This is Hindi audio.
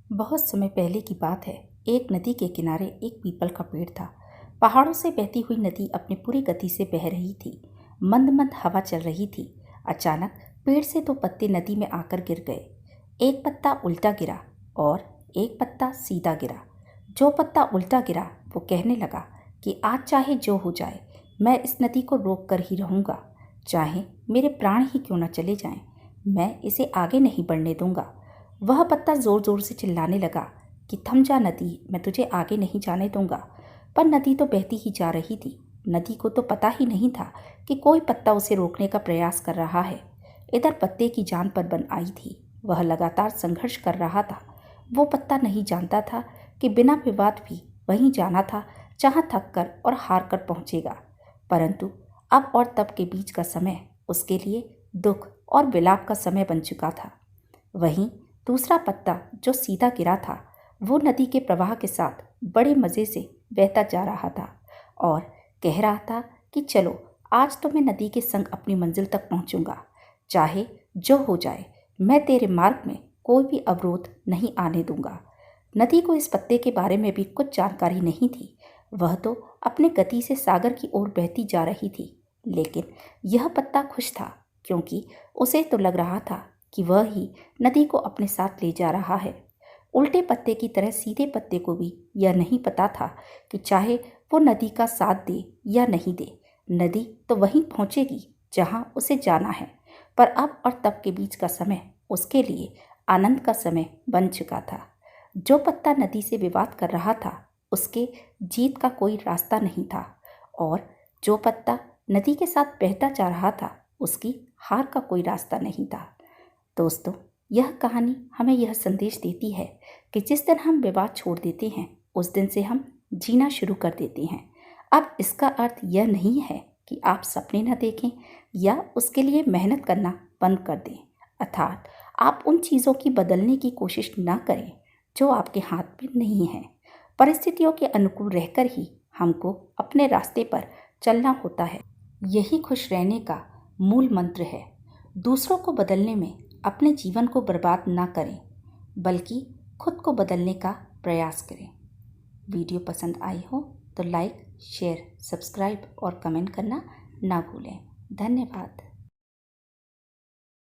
बहुत समय पहले की बात है। एक नदी के किनारे एक पीपल का पेड़ था। पहाड़ों से बहती हुई नदी अपनी पूरी गति से बह रही थी। मंद मंद हवा चल रही थी। अचानक पेड़ से दो पत्ते नदी में आकर गिर गए। एक पत्ता उल्टा गिरा और एक पत्ता सीधा गिरा। जो पत्ता उल्टा गिरा वो कहने लगा कि आज चाहे जो हो जाए, मैं इस नदी को रोक कर ही रहूँगा। चाहे मेरे प्राण ही क्यों न चले जाएं, मैं इसे आगे नहीं बढ़ने दूंगा। वह पत्ता जोर जोर से चिल्लाने लगा कि थम जा नदी, मैं तुझे आगे नहीं जाने दूंगा। पर नदी तो बहती ही जा रही थी। नदी को तो पता ही नहीं था कि कोई पत्ता उसे रोकने का प्रयास कर रहा है। इधर पत्ते की जान पर बन आई थी। वह लगातार संघर्ष कर रहा था। वो पत्ता नहीं जानता था कि बिना विवाद भी वहीं जाना था जहाँ थक कर और हार कर पहुँचेगा। परंतु अब और तब के बीच का समय उसके लिए दुख और विलाप का समय बन चुका था। वहीं दूसरा पत्ता जो सीधा गिरा था, वो नदी के प्रवाह के साथ बड़े मज़े से बहता जा रहा था और कह रहा था कि चलो, आज तो मैं नदी के संग अपनी मंजिल तक पहुंचूंगा। चाहे जो हो जाए, मैं तेरे मार्ग में कोई भी अवरोध नहीं आने दूंगा। नदी को इस पत्ते के बारे में भी कुछ जानकारी नहीं थी। वह तो अपने गति से सागर की ओर बहती जा रही थी। लेकिन यह पत्ता खुश था, क्योंकि उसे तो लग रहा था कि वह ही नदी को अपने साथ ले जा रहा है। उल्टे पत्ते की तरह सीधे पत्ते को भी यह नहीं पता था कि चाहे वो नदी का साथ दे या नहीं दे, नदी तो वहीं पहुंचेगी जहां उसे जाना है। पर अब और तब के बीच का समय उसके लिए आनंद का समय बन चुका था। जो पत्ता नदी से विवाद कर रहा था, उसके जीत का कोई रास्ता नहीं था, और जो पत्ता नदी के साथ बहता जा रहा था, उसकी हार का कोई रास्ता नहीं था। दोस्तों, यह कहानी हमें यह संदेश देती है कि जिस दिन हम विवाद छोड़ देते हैं, उस दिन से हम जीना शुरू कर देते हैं। अब इसका अर्थ यह नहीं है कि आप सपने न देखें या उसके लिए मेहनत करना बंद कर दें, अर्थात आप उन चीज़ों की बदलने की कोशिश न करें जो आपके हाथ में नहीं है। परिस्थितियों के अनुकूल रहकर ही हमको अपने रास्ते पर चलना होता है। यही खुश रहने का मूल मंत्र है। दूसरों को बदलने में अपने जीवन को बर्बाद ना करें, बल्कि खुद को बदलने का प्रयास करें। वीडियो पसंद आई हो तो लाइक, शेयर, सब्सक्राइब और कमेंट करना ना भूलें। धन्यवाद।